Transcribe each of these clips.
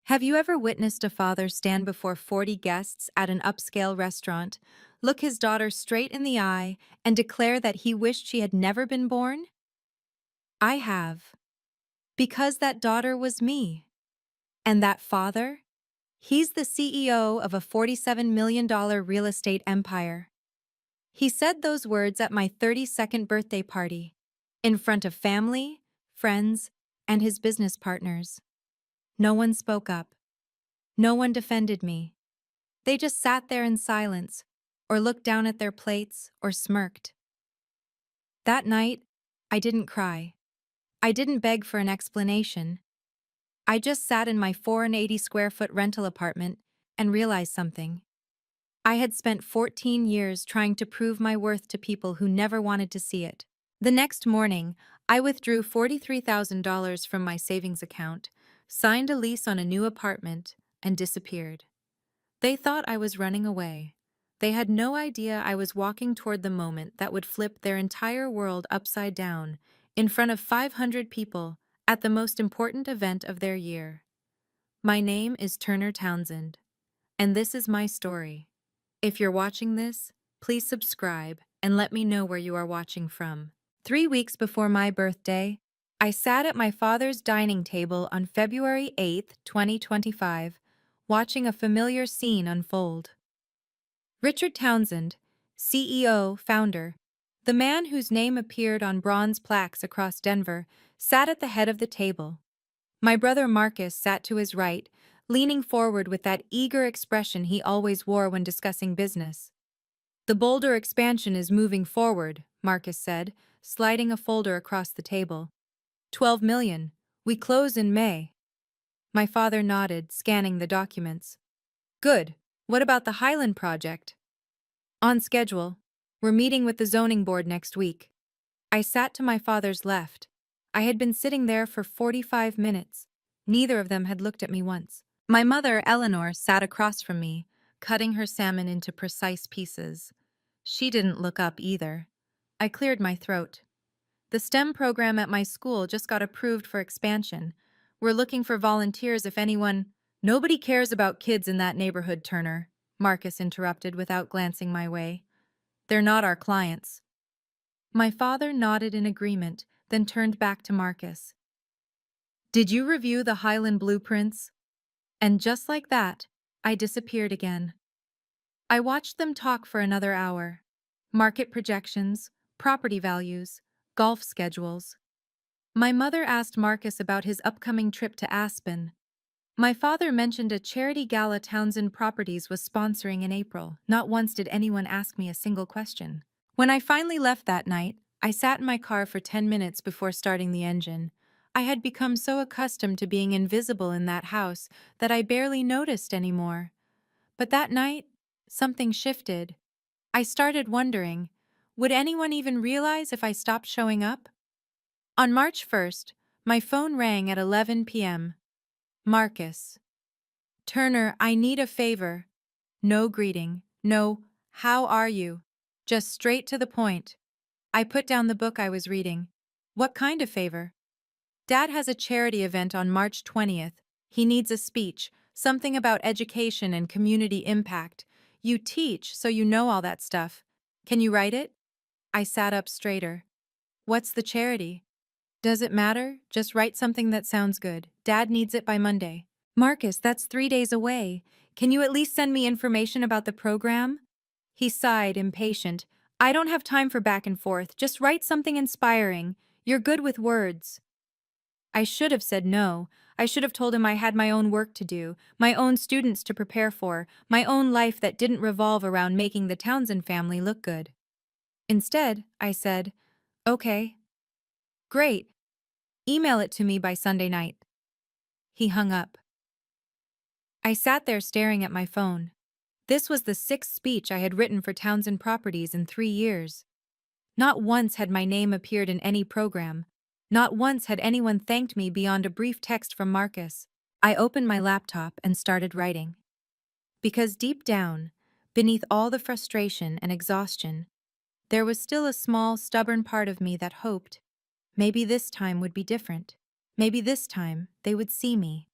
Have you ever witnessed a father stand before 40 guests at an upscale restaurant, look his daughter straight in the eye, and declare that he wished she had never been born? I have. Because that daughter was me. And that father? He's the CEO of a $47 million real estate empire. He said those words at my 32nd birthday party, in front of family, friends, and his business partners. No one spoke up. No one defended me. They just sat there in silence, or looked down at their plates, or smirked. That night, I didn't cry. I didn't beg for an explanation. I just sat in my 480 square foot rental apartment and realized something. I had spent 14 years trying to prove my worth to people who never wanted to see it. The next morning, I withdrew $43,000 from my savings account, signed a lease on a new apartment, and disappeared. They thought I was running away. They had no idea I was walking toward the moment that would flip their entire world upside down, in front of 500 people, at the most important event of their year. My name is Turner Townsend, and this is my story. If you're watching this, please subscribe and let me know where you are watching from. 3 weeks before my birthday, I sat at my father's dining table on February 8th, 2025, watching a familiar scene unfold. Richard Townsend, CEO, founder, the man whose name appeared on bronze plaques across Denver, sat at the head of the table. My brother Marcus sat to his right, leaning forward with that eager expression he always wore when discussing business. "The Boulder expansion is moving forward," Marcus said, sliding a folder across the table. 12 million. We close in May. My father nodded, scanning the documents. "Good. What about the Highland project?" "On schedule. We're meeting with the zoning board next week." I sat to my father's left. I had been sitting there for 45 minutes. Neither of them had looked at me once. My mother, Eleanor, sat across from me, cutting her salmon into precise pieces. She didn't look up either. I cleared my throat. "The STEM program at my school just got approved for expansion. We're looking for volunteers if anyone—" "Nobody cares about kids in that neighborhood, Turner," Marcus interrupted without glancing my way. "They're not our clients." My father nodded in agreement, then turned back to Marcus. "Did you review the Highland blueprints?" And just like that, I disappeared again. I watched them talk for another hour. Market projections, property values, golf schedules. My mother asked Marcus about his upcoming trip to Aspen. My father mentioned a charity gala Townsend Properties was sponsoring in April. Not once did anyone ask me a single question. When I finally left that night, I sat in my car for 10 minutes before starting the engine. I had become so accustomed to being invisible in that house that I barely noticed anymore. But that night, something shifted. I started wondering, would anyone even realize if I stopped showing up? On March 1st, my phone rang at 11 p.m. Marcus. "Turner, I need a favor." No greeting, no, "How are you?" Just straight to the point. I put down the book I was reading. "What kind of favor?" "Dad has a charity event on March 20th. He needs a speech, something about education and community impact. You teach, so you know all that stuff. Can you write it?" I sat up straighter. "What's the charity?" "Does it matter? Just write something that sounds good. Dad needs it by Monday." "Marcus, that's 3 days away. Can you at least send me information about the program?" He sighed, impatient. "I don't have time for back and forth. Just write something inspiring. You're good with words." I should have said no. I should have told him I had my own work to do, my own students to prepare for, my own life that didn't revolve around making the Townsend family look good. Instead, I said, "Okay. Great. Email it to me by Sunday night." He hung up. I sat there staring at my phone. This was the sixth speech I had written for Townsend Properties in 3 years. Not once had my name appeared in any program. Not once had anyone thanked me beyond a brief text from Marcus. I opened my laptop and started writing. Because deep down, beneath all the frustration and exhaustion, there was still a small, stubborn part of me that hoped maybe this time would be different. Maybe this time they would see me.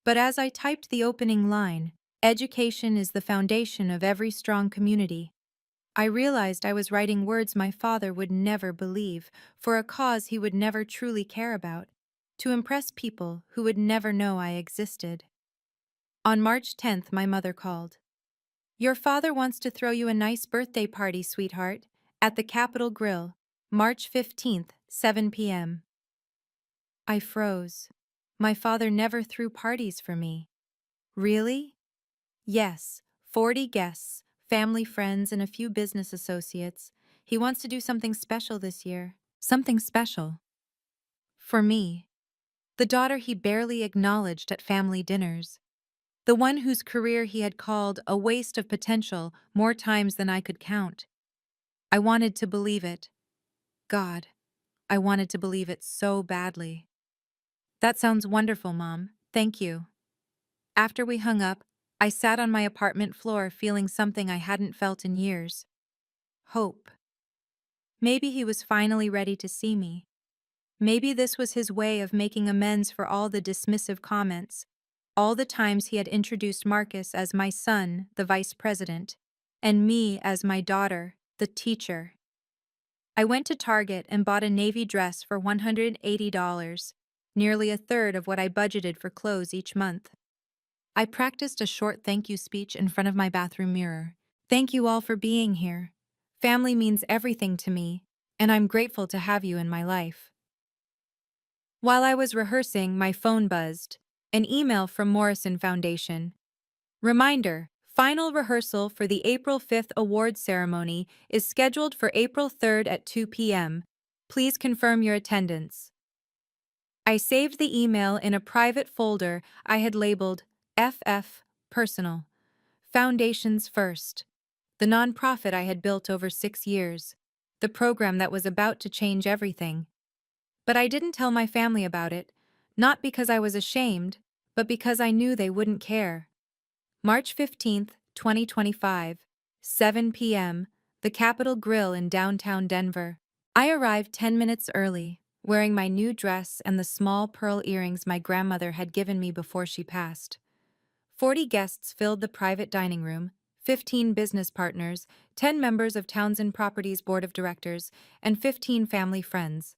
But as I typed the opening line, education is the foundation of every strong community, I realized I was writing words my father would never believe, for a cause he would never truly care about, to impress people who would never know I existed. On March 10th, my mother called. Your father wants to throw you a nice birthday party, sweetheart, at the Capitol Grill, March 15th, 7 p.m. I froze. My father never threw parties for me. Really? Yes, 40 guests, family friends, and a few business associates. He wants to do something special this year. Something special. For me. The daughter he barely acknowledged at family dinners. The one whose career he had called a waste of potential more times than I could count. I wanted to believe it. God, I wanted to believe it so badly. That sounds wonderful, Mom. Thank you. After we hung up, I sat on my apartment floor feeling something I hadn't felt in years. Hope. Maybe he was finally ready to see me. Maybe this was his way of making amends for all the dismissive comments, all the times he had introduced Marcus as my son, the vice president, and me as my daughter, the teacher. I went to Target and bought a navy dress for $180, nearly a third of what I budgeted for clothes each month. I practiced a short thank you speech in front of my bathroom mirror. Thank you all for being here. Family means everything to me, and I'm grateful to have you in my life. While I was rehearsing, my phone buzzed. An email from Morrison Foundation. Reminder: final rehearsal for the April 5th awards ceremony is scheduled for April 3rd at 2 p.m. Please confirm your attendance. I saved the email in a private folder I had labeled FF Personal. Foundations First. The nonprofit I had built over 6 years. The program that was about to change everything. But I didn't tell my family about it, not because I was ashamed, but because I knew they wouldn't care. March 15th, 2025, 7 p.m., the Capitol Grill in downtown Denver. I arrived 10 minutes early, wearing my new dress and the small pearl earrings my grandmother had given me before she passed. 40 guests filled the private dining room, 15 business partners, 10 members of Townsend Properties Board of Directors, and 15 family friends.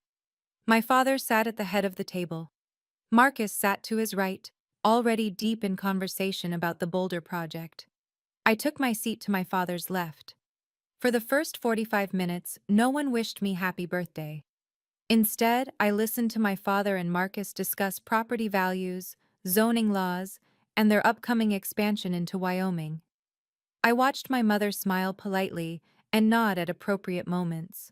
My father sat at the head of the table. Marcus sat to his right, already deep in conversation about the Boulder project. I took my seat to my father's left. For the first 45 minutes, no one wished me happy birthday. Instead, I listened to my father and Marcus discuss property values, zoning laws, and their upcoming expansion into Wyoming. I watched my mother smile politely and nod at appropriate moments.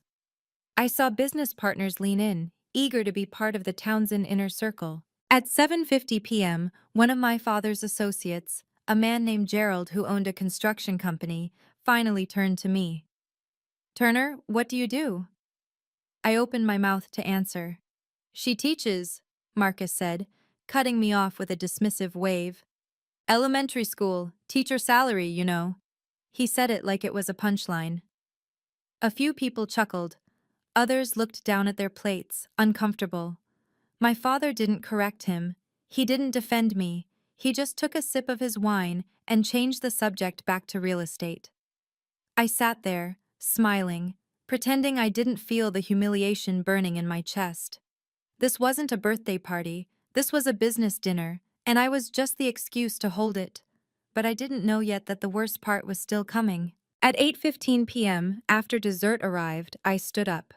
I saw business partners lean in, eager to be part of the Townsend inner circle. At 7:50 p.m., one of my father's associates, a man named Gerald who owned a construction company, finally turned to me. Turner, what do you do? I opened my mouth to answer. She teaches, Marcus said, cutting me off with a dismissive wave. Elementary school, teacher salary, you know. He said it like it was a punchline. A few people chuckled. Others looked down at their plates, uncomfortable. My father didn't correct him. He didn't defend me. He just took a sip of his wine and changed the subject back to real estate. I sat there, smiling, pretending I didn't feel the humiliation burning in my chest. This wasn't a birthday party, this was a business dinner, and I was just the excuse to hold it. But I didn't know yet that the worst part was still coming. At 8:15 p.m., after dessert arrived, I stood up.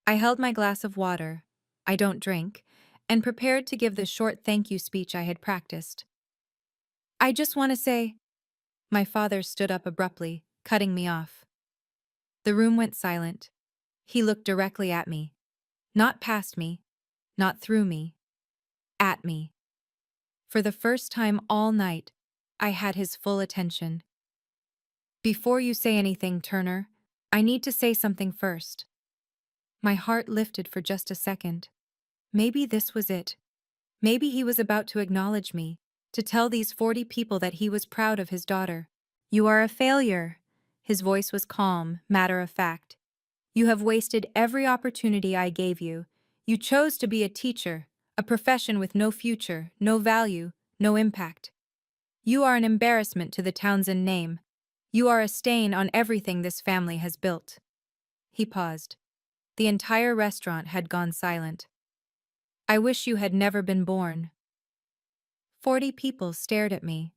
I held my glass of water, I don't drink, and prepared to give the short thank you speech I had practiced. I just want to say... My father stood up abruptly, cutting me off. The room went silent. He looked directly at me. Not past me, not through me. At me. For the first time all night, I had his full attention. Before you say anything, Turner, I need to say something first. My heart lifted for just a second. Maybe this was it. Maybe he was about to acknowledge me, to tell these 40 people that he was proud of his daughter. You are a failure. His voice was calm, matter of fact. You have wasted every opportunity I gave you. You chose to be a teacher, a profession with no future, no value, no impact. You are an embarrassment to the Townsend name. You are a stain on everything this family has built." He paused. The entire restaurant had gone silent. "I wish you had never been born." 40 people stared at me.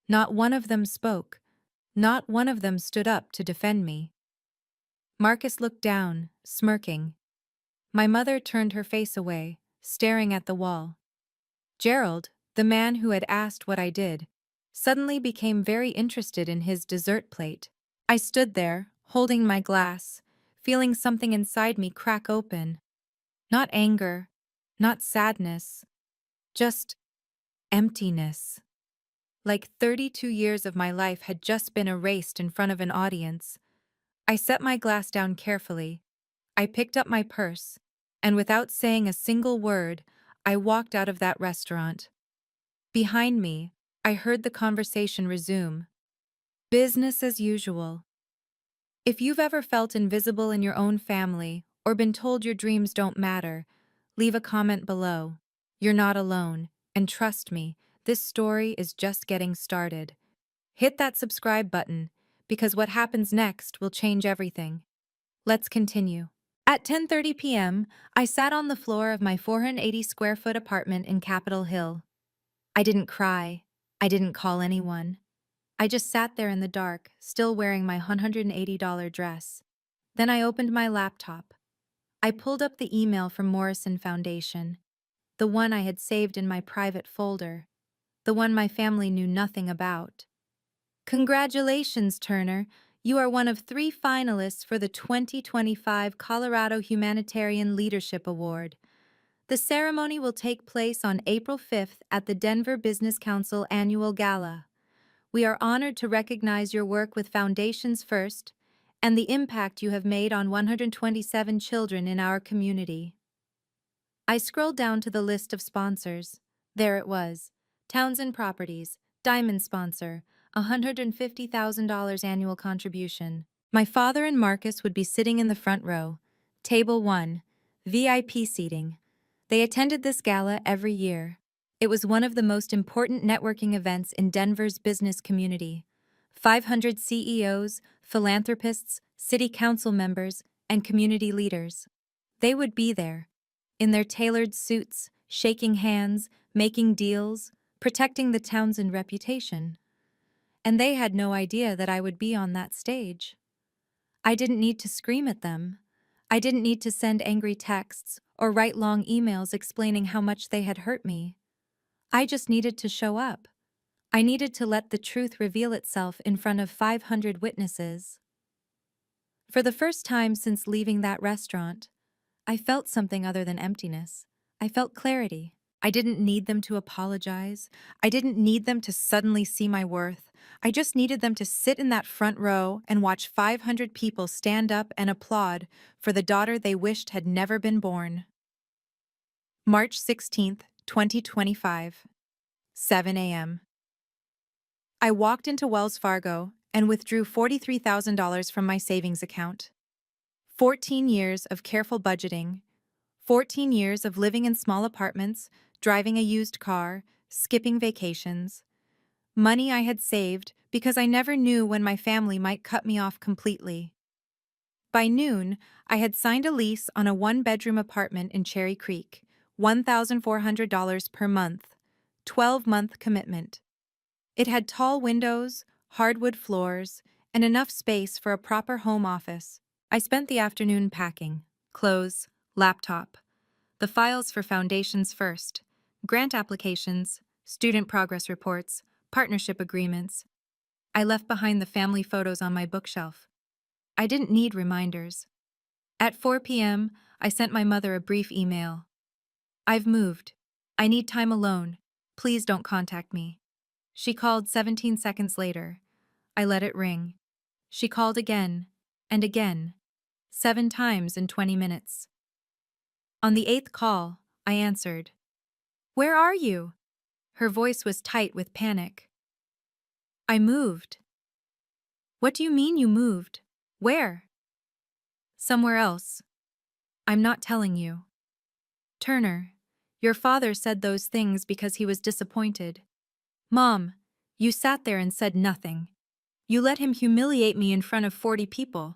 Not one of them spoke. Not one of them stood up to defend me. Marcus looked down, smirking. My mother turned her face away, staring at the wall. Gerald, the man who had asked what I did, suddenly became very interested in his dessert plate. I stood there, holding my glass, feeling something inside me crack open. Not anger, not sadness, just emptiness. Like 32 years of my life had just been erased in front of an audience. I set my glass down carefully. I picked up my purse, and without saying a single word, I walked out of that restaurant. Behind me, I heard the conversation resume. Business as usual. If you've ever felt invisible in your own family or been told your dreams don't matter, leave a comment below. You're not alone, and trust me, this story is just getting started. Hit that subscribe button, because what happens next will change everything. Let's continue. At 10:30 p.m., I sat on the floor of my 480 square foot apartment in Capitol Hill. I didn't cry. I didn't call anyone. I just sat there in the dark, still wearing my $180 dress. Then I opened my laptop. I pulled up the email from Morrison Foundation, the one I had saved in my private folder, the one my family knew nothing about. Congratulations, Turner. You are one of 3 finalists for the 2025 Colorado Humanitarian Leadership Award. The ceremony will take place on April 5th at the Denver Business Council Annual Gala. We are honored to recognize your work with Foundations First and the impact you have made on 127 children in our community. I scrolled down to the list of sponsors. There it was. Townsend Properties, Diamond Sponsor, $150,000 annual contribution. My father and Marcus would be sitting in the front row. Table 1, VIP seating. They attended this gala every year. It was one of the most important networking events in Denver's business community. 500 CEOs, philanthropists, city council members, and community leaders. They would be there, in their tailored suits, shaking hands, making deals, protecting the Townsend reputation. And they had no idea that I would be on that stage. I didn't need to scream at them. I didn't need to send angry texts or write long emails explaining how much they had hurt me. I just needed to show up. I needed to let the truth reveal itself in front of 500 witnesses. For the first time since leaving that restaurant, I felt something other than emptiness. I felt clarity. I didn't need them to apologize. I didn't need them to suddenly see my worth. I just needed them to sit in that front row and watch 500 people stand up and applaud for the daughter they wished had never been born. March 16th, 2025, 7 a.m. I walked into Wells Fargo and withdrew $43,000 from my savings account. 14 years of careful budgeting, 14 years of living in small apartments, driving a used car, skipping vacations. Money I had saved because I never knew when my family might cut me off completely. By noon, I had signed a lease on a 1-bedroom apartment in Cherry Creek, $1,400 per month, 12-month commitment. It had tall windows, hardwood floors, and enough space for a proper home office. I spent the afternoon packing, clothes, laptop, the files for Foundations First, grant applications, student progress reports, partnership agreements. I left behind the family photos on my bookshelf. I didn't need reminders. At 4 p.m., I sent my mother a brief email. I've moved. I need time alone. Please don't contact me. She called 17 seconds later. I let it ring. She called again, and again, 7 times in 20 minutes. On the 8th call, I answered. Where are you? Her voice was tight with panic. I moved. What do you mean you moved? Where? Somewhere else. I'm not telling you. Turner, your father said those things because he was disappointed. Mom, you sat there and said nothing. You let him humiliate me in front of 40 people.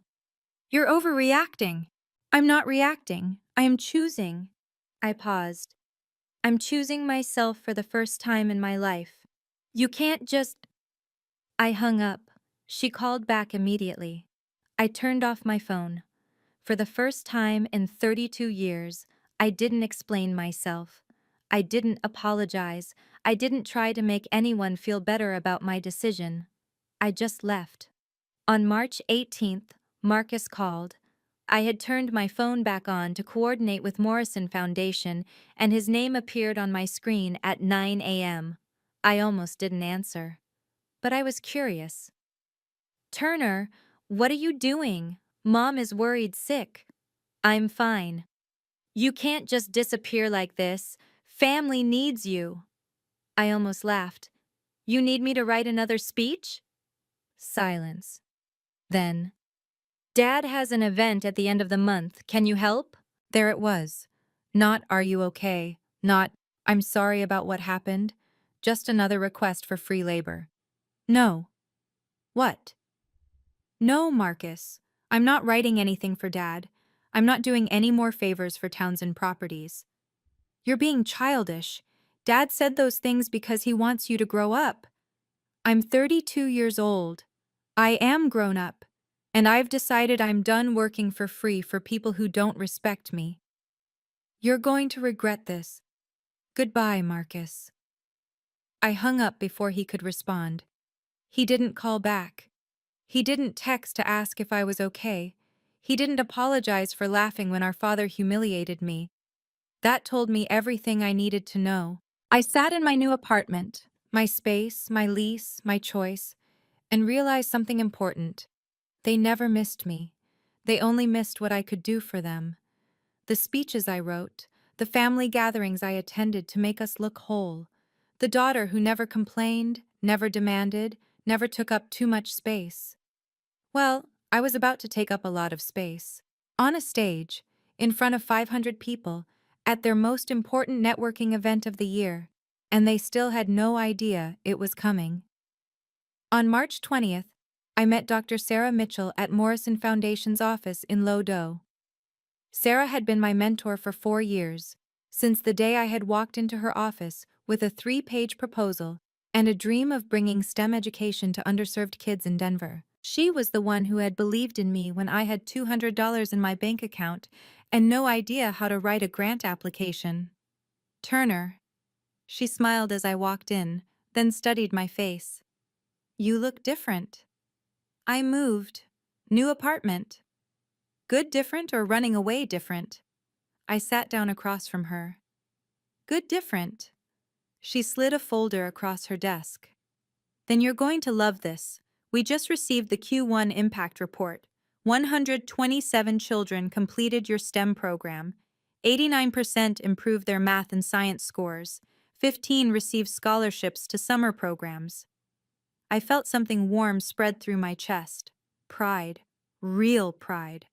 You're overreacting. I'm not reacting. I am choosing. I paused. I'm choosing myself for the first time in my life. You can't just. I hung up. She called back immediately. I turned off my phone. For the first time in 32 years, I didn't explain myself. I didn't apologize. I didn't try to make anyone feel better about my decision. I just left. On March 18th, Marcus called. I had turned my phone back on to coordinate with Morrison Foundation, and his name appeared on my screen at 9 a.m. I almost didn't answer. But I was curious. Turner, what are you doing? Mom is worried sick. I'm fine. You can't just disappear like this. Family needs you. I almost laughed. You need me to write another speech? Silence. Then, Dad has an event at the end of the month. Can you help? There it was. Not are you okay? Not I'm sorry about what happened. Just another request for free labor. No. What? No, Marcus. I'm not writing anything for Dad. I'm not doing any more favors for Townsend Properties. You're being childish. Dad said those things because he wants you to grow up. I'm 32 years old. I am grown up. And I've decided I'm done working for free for people who don't respect me. You're going to regret this. Goodbye, Marcus. I hung up before he could respond. He didn't call back. He didn't text to ask if I was okay. He didn't apologize for laughing when our father humiliated me. That told me everything I needed to know. I sat in my new apartment, my space, my lease, my choice, and realized something important. They never missed me. They only missed what I could do for them. The speeches I wrote, the family gatherings I attended to make us look whole, the daughter who never complained, never demanded, never took up too much space. Well, I was about to take up a lot of space. On a stage, in front of 500 people, at their most important networking event of the year, and they still had no idea it was coming. On March 20th, I met Dr. Sarah Mitchell at Morrison Foundation's office in Lodo. Sarah had been my mentor for 4 years, since the day I had walked into her office with a 3-page proposal and a dream of bringing STEM education to underserved kids in Denver. She was the one who had believed in me when I had $200 in my bank account and no idea how to write a grant application. Turner. She smiled as I walked in, then studied my face. You look different. I moved. New apartment. Good different or running away different? I sat down across from her. Good different. She slid a folder across her desk. Then you're going to love this. We just received the Q1 impact report. 127 children completed your STEM program. 89% improved their math and science scores. 15 received scholarships to summer programs. I felt something warm spread through my chest. Pride. Real pride.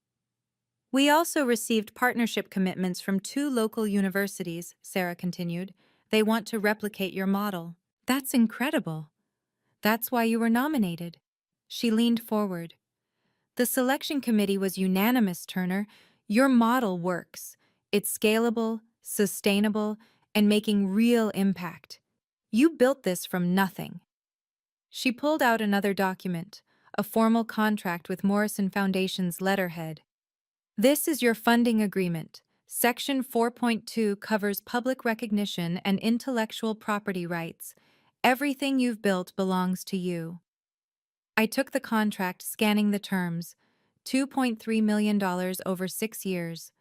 We also received partnership commitments from 2 local universities, Sarah continued. They want to replicate your model. That's incredible. That's why you were nominated. She leaned forward. The selection committee was unanimous, Turner. Your model works. It's scalable, sustainable, and making real impact. You built this from nothing. She pulled out another document, a formal contract with Morrison Foundation's letterhead. This is your funding agreement. Section 4.2 covers public recognition and intellectual property rights. Everything you've built belongs to you. I took the contract, scanning the terms. $2.3 million over 6 years.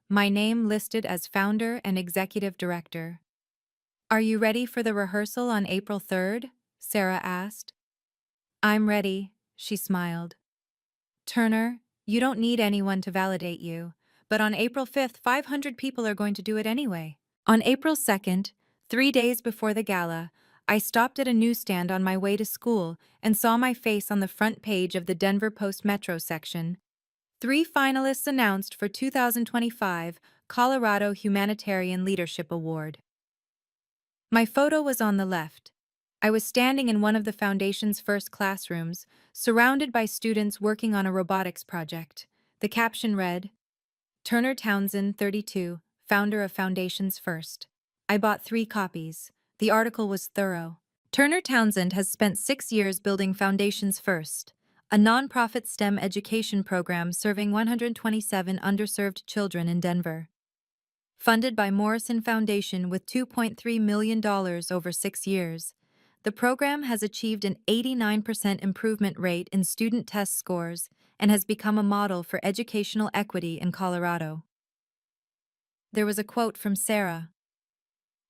My name listed as founder and executive director. Are you ready for the rehearsal on April 3rd? Sarah asked. I'm ready, she smiled. Turner, you don't need anyone to validate you, but on April 5th, 500 people are going to do it anyway. On April 2nd, 3 days before the gala, I stopped at a newsstand on my way to school and saw my face on the front page of the Denver Post Metro section. 3 finalists announced for 2025 Colorado Humanitarian Leadership Award. My photo was on the left. I was standing in one of the Foundation's first classrooms, surrounded by students working on a robotics project. The caption read, Turner Townsend, 32, founder of Foundation's First. I bought 3 copies. The article was thorough. Turner Townsend has spent 6 years building Foundation's First, a nonprofit STEM education program serving 127 underserved children in Denver. Funded by Morrison Foundation with $2.3 million over 6 years, the program has achieved an 89% improvement rate in student test scores and has become a model for educational equity in Colorado. There was a quote from Sarah.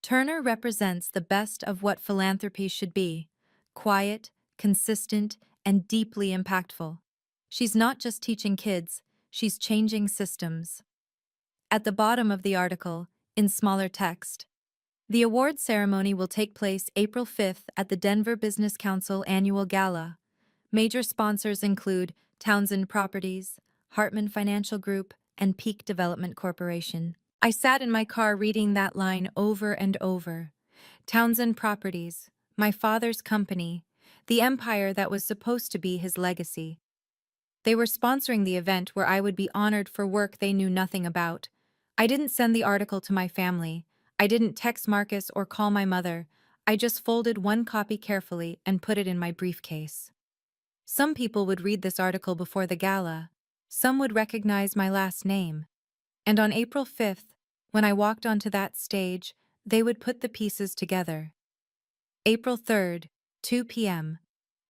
Turner represents the best of what philanthropy should be: quiet, consistent, and deeply impactful. She's not just teaching kids, she's changing systems. At the bottom of the article, in smaller text, the award ceremony will take place April 5th at the Denver Business Council Annual Gala. Major sponsors include Townsend Properties, Hartman Financial Group, and Peak Development Corporation. I sat in my car reading that line over and over. Townsend Properties, my father's company, the empire that was supposed to be his legacy. They were sponsoring the event where I would be honored for work they knew nothing about. I didn't send the article to my family. I didn't text Marcus or call my mother. I just folded one copy carefully and put it in my briefcase. Some people would read this article before the gala. Some would recognize my last name. And on April 5th, when I walked onto that stage, they would put the pieces together. April 3rd, 2 p.m.,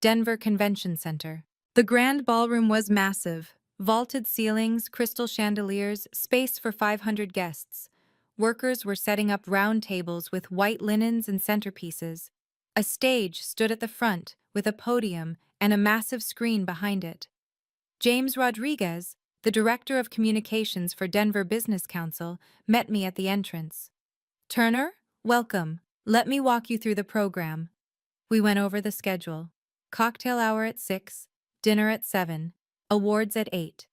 Denver Convention Center. The grand ballroom was massive. Vaulted ceilings, crystal chandeliers, space for 500 guests. Workers were setting up round tables with white linens and centerpieces. A stage stood at the front with a podium and a massive screen behind it. James Rodriguez, the director of communications for Denver Business Council, met me at the entrance. Turner, welcome. Let me walk you through the program. We went over the schedule. Cocktail hour at 6, dinner at 7, awards at 8.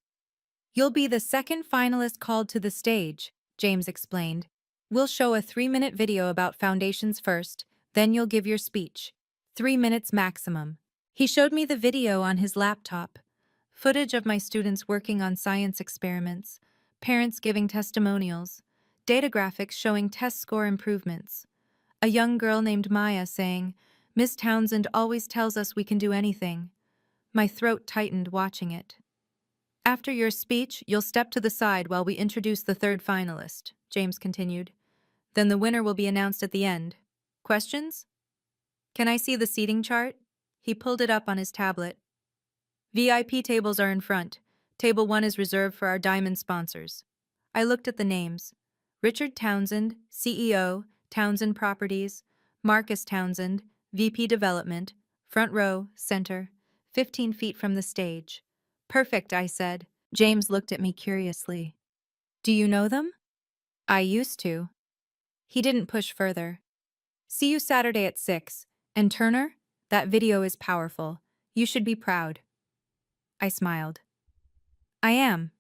You'll be the second finalist called to the stage, James explained. We'll show a 3-minute video about Foundations first, then you'll give your speech. 3 minutes maximum. He showed me the video on his laptop. Footage of my students working on science experiments, parents giving testimonials, data graphics showing test score improvements. A young girl named Maya saying, Miss Townsend always tells us we can do anything. My throat tightened watching it. After your speech, you'll step to the side while we introduce the third finalist, James continued. Then the winner will be announced at the end. Questions? Can I see the seating chart? He pulled it up on his tablet. VIP tables are in front. Table 1 is reserved for our diamond sponsors. I looked at the names. Richard Townsend, CEO, Townsend Properties. Marcus Townsend, VP Development. Front row, center, 15 feet from the stage. Perfect, I said. James looked at me curiously. Do you know them? I used to. He didn't push further. See you Saturday at 6. And Turner, that video is powerful. You should be proud. I smiled. I am.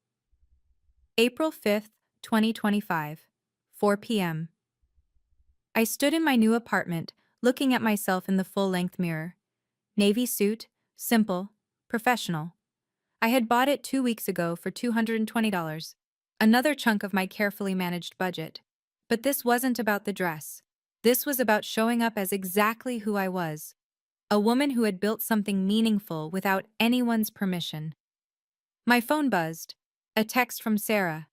April 5th, 2025, 4 p.m. I stood in my new apartment, looking at myself in the full-length mirror. Navy suit, simple, professional. I had bought it 2 weeks ago for $220, another chunk of my carefully managed budget. But this wasn't about the dress. This was about showing up as exactly who I was. A woman who had built something meaningful without anyone's permission. My phone buzzed. A text from Sarah.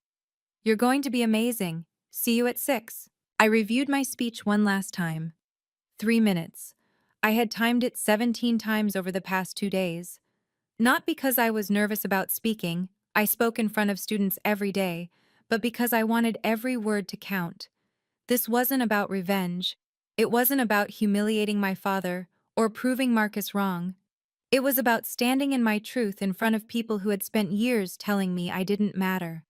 You're going to be amazing. See you at 6. I reviewed my speech one last time. 3 minutes. I had timed it 17 times over the past 2 days. Not because I was nervous about speaking, I spoke in front of students every day, but because I wanted every word to count. This wasn't about revenge. It wasn't about humiliating my father or proving Marcus wrong. It was about standing in my truth in front of people who had spent years telling me I didn't matter.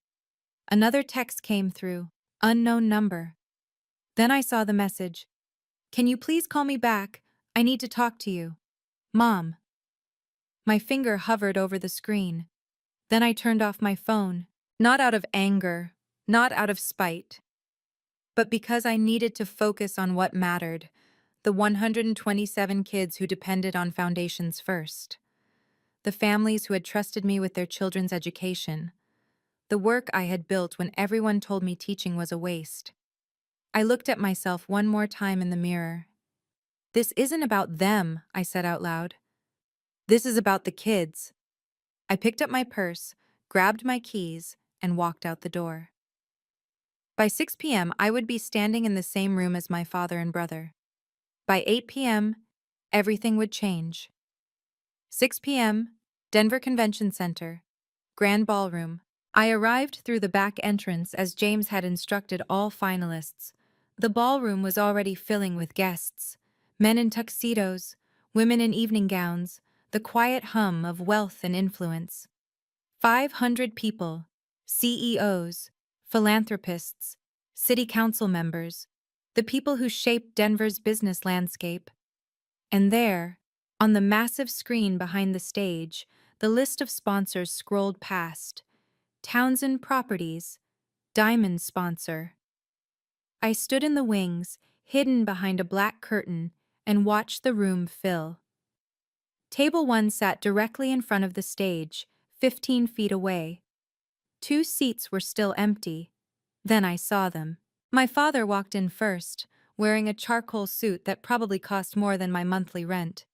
Another text came through. Unknown number. Then I saw the message. Can you please call me back? I need to talk to you. Mom. My finger hovered over the screen. Then I turned off my phone. Not out of anger, not out of spite, but because I needed to focus on what mattered. The 127 kids who depended on Foundations First. The families who had trusted me with their children's education. The work I had built when everyone told me teaching was a waste. I looked at myself one more time in the mirror. This isn't about them, I said out loud. This is about the kids. I picked up my purse, grabbed my keys, and walked out the door. By 6 p.m., I would be standing in the same room as my father and brother. By 8 p.m., everything would change. 6 p.m., Denver Convention Center, Grand Ballroom. I arrived through the back entrance as James had instructed all finalists. The ballroom was already filling with guests. Men in tuxedos, women in evening gowns, the quiet hum of wealth and influence. 500 people, CEOs, philanthropists, city council members, the people who shaped Denver's business landscape. And there, on the massive screen behind the stage, the list of sponsors scrolled past. Townsend Properties, Diamond sponsor. I stood in the wings, hidden behind a black curtain, and watched the room fill. Table 1 sat directly in front of the stage, 15 feet away. 2 seats were still empty. Then I saw them. My father walked in first, wearing a charcoal suit that probably cost more than my monthly rent.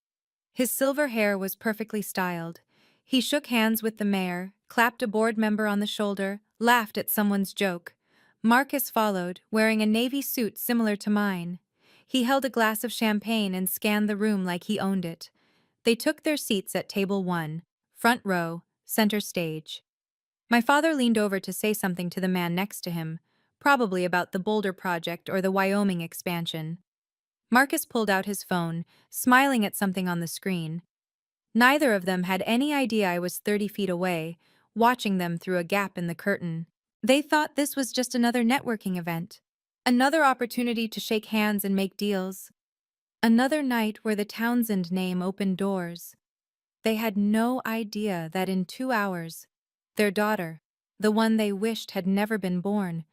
His silver hair was perfectly styled. He shook hands with the mayor, clapped a board member on the shoulder, laughed at someone's joke. Marcus followed, wearing a navy suit similar to mine. He held a glass of champagne and scanned the room like he owned it. They took their seats at table 1, front row, center stage. My father leaned over to say something to the man next to him, probably about the Boulder Project or the Wyoming expansion. Marcus pulled out his phone, smiling at something on the screen. Neither of them had any idea I was 30 feet away, watching them through a gap in the curtain. They thought this was just another networking event, another opportunity to shake hands and make deals, another night where the Townsend name opened doors. They had no idea that in 2 hours, their daughter, the one they wished had never been born,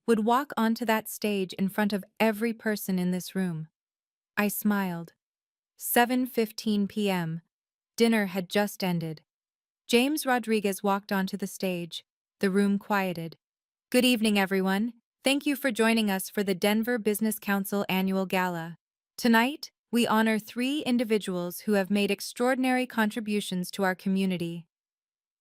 would walk onto that stage in front of every person in this room. I smiled. 7:15 p.m. Dinner had just ended. James Rodriguez walked onto the stage. The room quieted. Good evening, everyone. Thank you for joining us for the Denver Business Council Annual Gala. Tonight, we honor 3 individuals who have made extraordinary contributions to our community.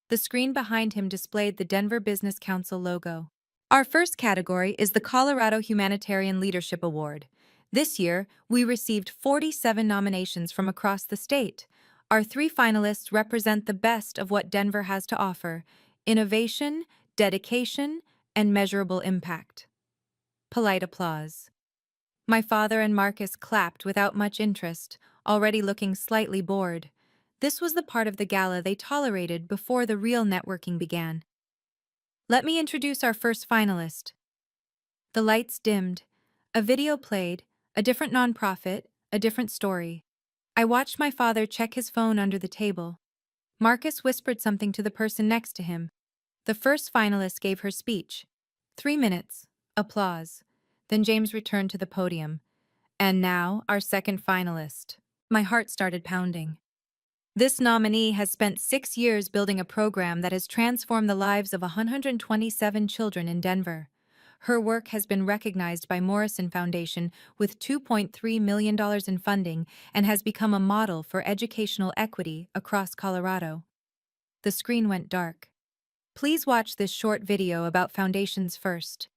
The screen behind him displayed the Denver Business Council logo. Our first category is the Colorado Humanitarian Leadership Award. This year, we received 47 nominations from across the state. Our 3 finalists represent the best of what Denver has to offer: innovation, dedication, and measurable impact. Polite applause. My father and Marcus clapped without much interest, already looking slightly bored. This was the part of the gala they tolerated before the real networking began. Let me introduce our first finalist. The lights dimmed. A video played, a different nonprofit, a different story. I watched my father check his phone under the table. Marcus whispered something to the person next to him. The first finalist gave her speech. 3 minutes. Applause. Then James returned to the podium. And now, our second finalist. My heart started pounding. This nominee has spent 6 years building a program that has transformed the lives of 127 children in Denver. Her work has been recognized by Morrison Foundation with $2.3 million in funding and has become a model for educational equity across Colorado. The screen went dark. Please watch this short video about Foundations First.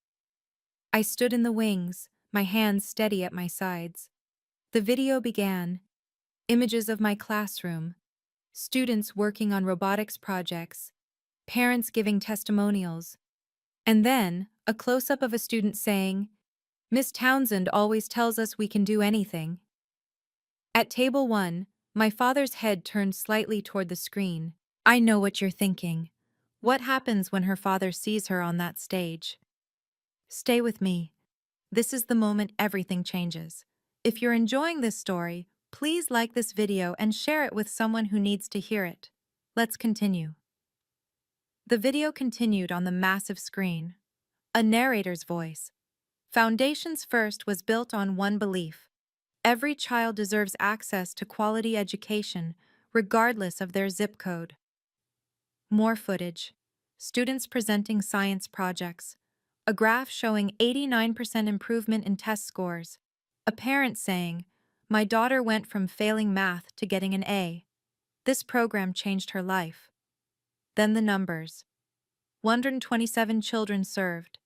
I stood in the wings, my hands steady at my sides. The video began. Images of my classroom, students working on robotics projects, parents giving testimonials, and then a close-up of a student saying, "Miss Townsend always tells us we can do anything." At table 1, my father's head turned slightly toward the screen. I know what you're thinking. What happens when her father sees her on that stage? Stay with me. This is the moment everything changes. If you're enjoying this story, please like this video and share it with someone who needs to hear it. Let's continue. The video continued on the massive screen. A narrator's voice. Foundations First was built on one belief: Every child deserves access to quality education, regardless of their zip code. More footage. Students presenting science projects. A graph showing 89% improvement in test scores. A parent saying, "My daughter went from failing math to getting an A. This program changed her life." Then the numbers. 127 children served.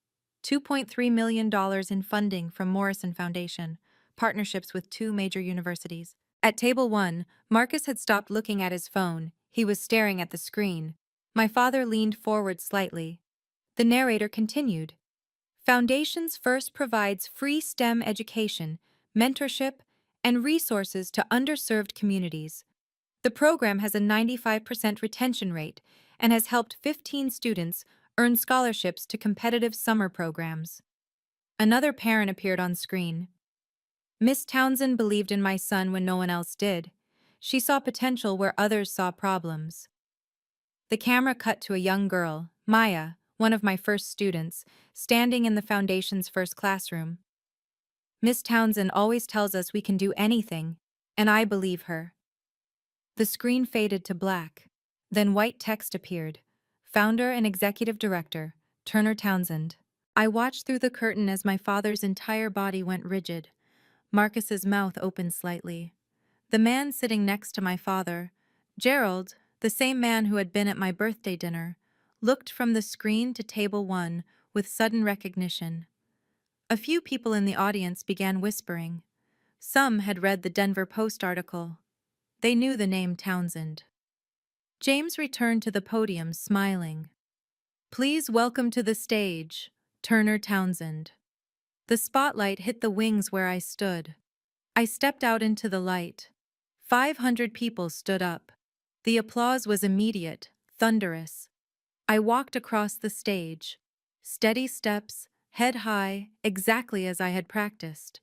$2.3 million in funding from Morrison Foundation, partnerships with 2 major universities. At table 1, Marcus had stopped looking at his phone. He was staring at the screen. My father leaned forward slightly. The narrator continued. Foundations First provides free STEM education, mentorship, and resources to underserved communities. The program has a 95% retention rate and has helped 15 students earn scholarships to competitive summer programs. Another parent appeared on screen. Miss Townsend believed in my son when no one else did. She saw potential where others saw problems. The camera cut to a young girl, Maya, one of my first students, standing in the Foundation's first classroom. Miss Townsend always tells us we can do anything, and I believe her. The screen faded to black. Then white text appeared. Founder and Executive Director, Turner Townsend. I watched through the curtain as my father's entire body went rigid. Marcus's mouth opened slightly. The man sitting next to my father, Gerald, the same man who had been at my birthday dinner, looked from the screen to table 1 with sudden recognition. A few people in the audience began whispering. Some had read the Denver Post article. They knew the name Townsend. James returned to the podium smiling. "Please welcome to the stage, Turner Townsend." The spotlight hit the wings where I stood. I stepped out into the light. 500 people stood up. The applause was immediate, thunderous. I walked across the stage. Steady steps, head high, exactly as I had practiced.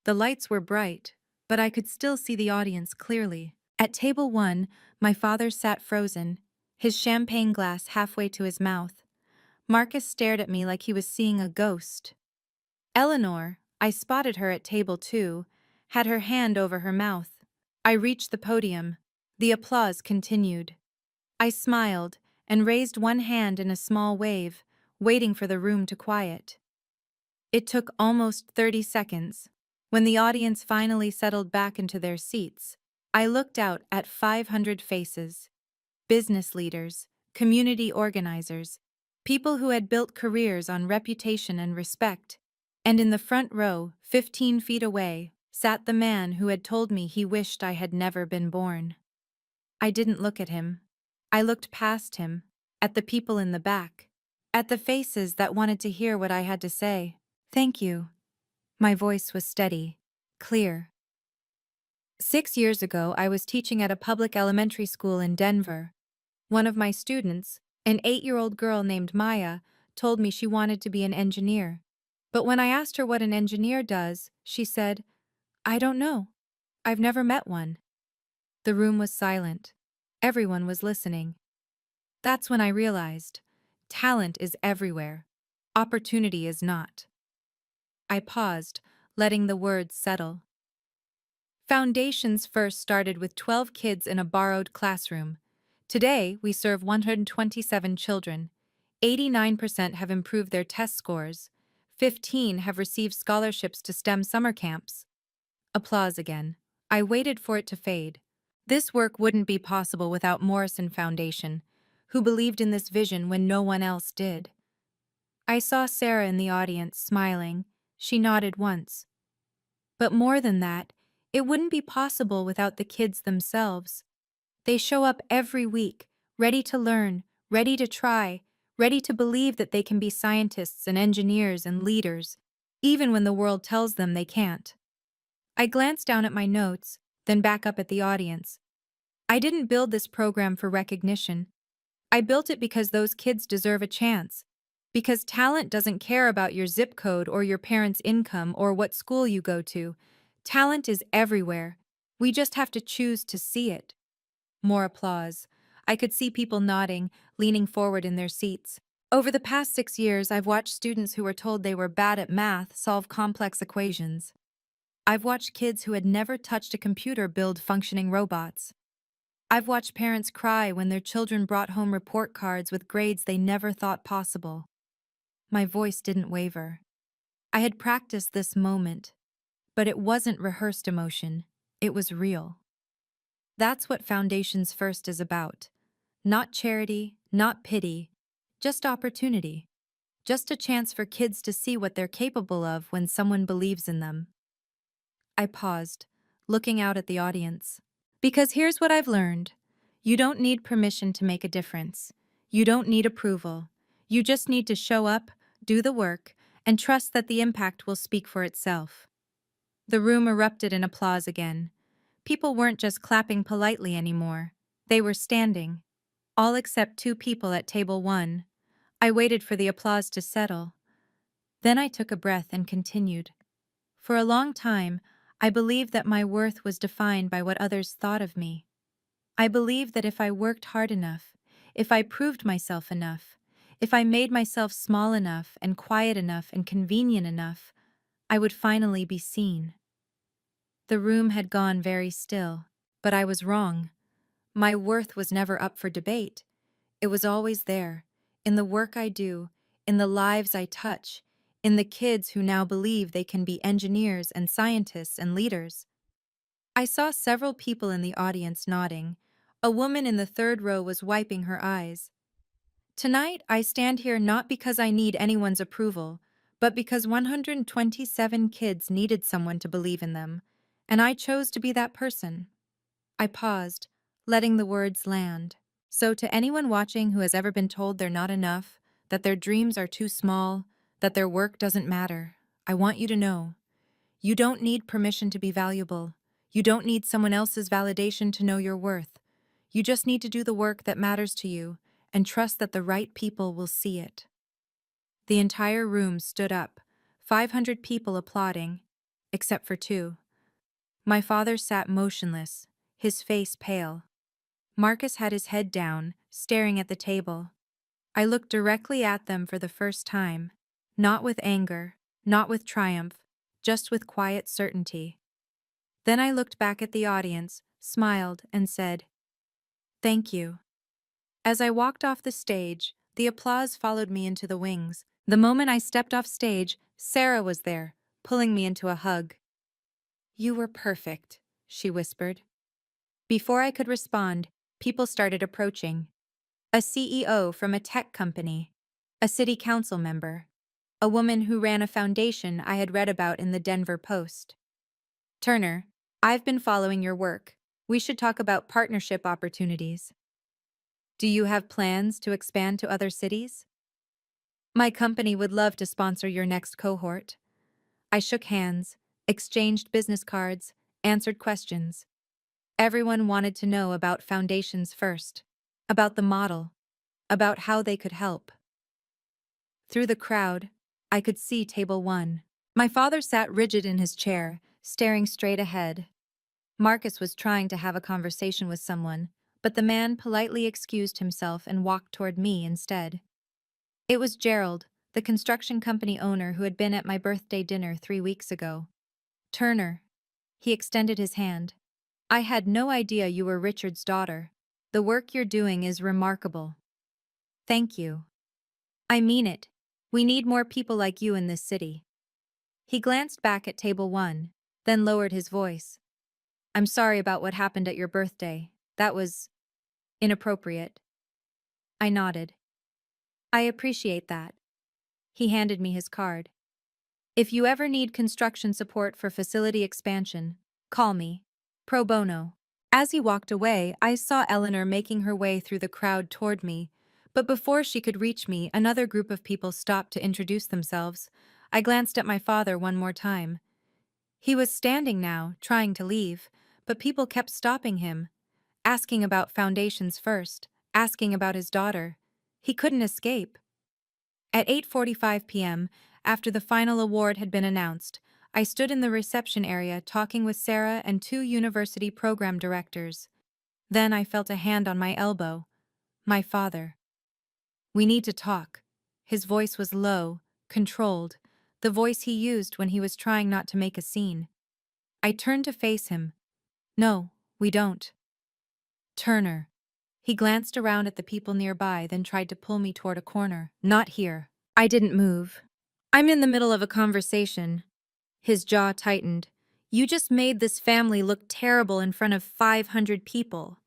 The lights were bright, but I could still see the audience clearly. At table 1, my father sat frozen, his champagne glass halfway to his mouth. Marcus stared at me like he was seeing a ghost. Eleanor, I spotted her at table 2, had her hand over her mouth. I reached the podium. The applause continued. I smiled and raised one hand in a small wave, waiting for the room to quiet. It took almost 30 seconds. When the audience finally settled back into their seats, I looked out at 500 faces. Business leaders, community organizers, people who had built careers on reputation and respect. And in the front row, 15 feet away, sat the man who had told me he wished I had never been born. I didn't look at him. I looked past him, at the people in the back, at the faces that wanted to hear what I had to say. "Thank you." My voice was steady, clear. 6 years ago, I was teaching at a public elementary school in Denver. One of my students, an 8-year-old girl named Maya, told me she wanted to be an engineer. But when I asked her what an engineer does, she said, "I don't know. I've never met one." The room was silent. Everyone was listening. That's when I realized, talent is everywhere. Opportunity is not. I paused, letting the words settle. Foundations First started with 12 kids in a borrowed classroom. Today, we serve 127 children. 89% have improved their test scores. 15 have received scholarships to STEM summer camps. Applause again. I waited for it to fade. This work wouldn't be possible without Morrison Foundation, who believed in this vision when no one else did. I saw Sarah in the audience, smiling. She nodded once. But more than that, it wouldn't be possible without the kids themselves. They show up every week, ready to learn, ready to try, ready to believe that they can be scientists and engineers and leaders, even when the world tells them they can't. I glanced down at my notes, then back up at the audience. I didn't build this program for recognition. I built it because those kids deserve a chance. Because talent doesn't care about your zip code or your parents' income or what school you go to. Talent is everywhere. We just have to choose to see it. More applause. I could see people nodding, leaning forward in their seats. Over the past 6 years, I've watched students who were told they were bad at math solve complex equations. I've watched kids who had never touched a computer build functioning robots. I've watched parents cry when their children brought home report cards with grades they never thought possible. My voice didn't waver. I had practiced this moment, but it wasn't rehearsed emotion, it was real. That's what Foundations First is about. Not charity, not pity, just opportunity. Just a chance for kids to see what they're capable of when someone believes in them. I paused, looking out at the audience. Because here's what I've learned. You don't need permission to make a difference. You don't need approval. You just need to show up, do the work, and trust that the impact will speak for itself. The room erupted in applause again. People weren't just clapping politely anymore. They were standing. All except two people at table 1. I waited for the applause to settle. Then I took a breath and continued. For a long time, I believed that my worth was defined by what others thought of me. I believed that if I worked hard enough, if I proved myself enough, if I made myself small enough and quiet enough and convenient enough, I would finally be seen. The room had gone very still, but I was wrong. My worth was never up for debate. It was always there, in the work I do, in the lives I touch, in the kids who now believe they can be engineers and scientists and leaders. I saw several people in the audience nodding. A woman in the third row was wiping her eyes. Tonight, I stand here not because I need anyone's approval, but because 127 kids needed someone to believe in them, and I chose to be that person. I paused, letting the words land. So, to anyone watching who has ever been told they're not enough, that their dreams are too small, that their work doesn't matter, I want you to know. You don't need permission to be valuable. You don't need someone else's validation to know your worth. You just need to do the work that matters to you and trust that the right people will see it. The entire room stood up, 500 people applauding, except for two. My father sat motionless, his face pale. Marcus had his head down, staring at the table. I looked directly at them for the first time, not with anger, not with triumph, just with quiet certainty. Then I looked back at the audience, smiled, and said, "Thank you." As I walked off the stage, the applause followed me into the wings. The moment I stepped off stage, Sarah was there, pulling me into a hug. "You were perfect," she whispered. Before I could respond, people started approaching. A CEO from a tech company, a city council member, a woman who ran a foundation I had read about in the Denver Post. "Turner, I've been following your work. We should talk about partnership opportunities. Do you have plans to expand to other cities? My company would love to sponsor your next cohort." I shook hands, exchanged business cards, answered questions. Everyone wanted to know about Foundations First, about the model, about how they could help. Through the crowd, I could see table 1. My father sat rigid in his chair, staring straight ahead. Marcus was trying to have a conversation with someone, but the man politely excused himself and walked toward me instead. It was Gerald, the construction company owner who had been at my birthday dinner 3 weeks ago. "Turner." He extended his hand. "I had no idea you were Richard's daughter. The work you're doing is remarkable." "Thank you." "I mean it. We need more people like you in this city." He glanced back at table 1, then lowered his voice. "I'm sorry about what happened at your birthday. That was inappropriate." I nodded. "I appreciate that." He handed me his card. "If you ever need construction support for facility expansion, call me. Pro bono." As he walked away, I saw Eleanor making her way through the crowd toward me, but before she could reach me, another group of people stopped to introduce themselves. I glanced at my father one more time. He was standing now, trying to leave, but people kept stopping him, asking about Foundations First, asking about his daughter. He couldn't escape. At 8:45 p.m., after the final award had been announced, I stood in the reception area talking with Sarah and two university program directors. Then I felt a hand on my elbow. My father. "We need to talk." His voice was low, controlled, the voice he used when he was trying not to make a scene. I turned to face him. No, we don't. Turner. He glanced around at the people nearby, then tried to pull me toward a corner. Not here. I didn't move. I'm in the middle of a conversation. His jaw tightened. You just made this family look terrible in front of 500 people.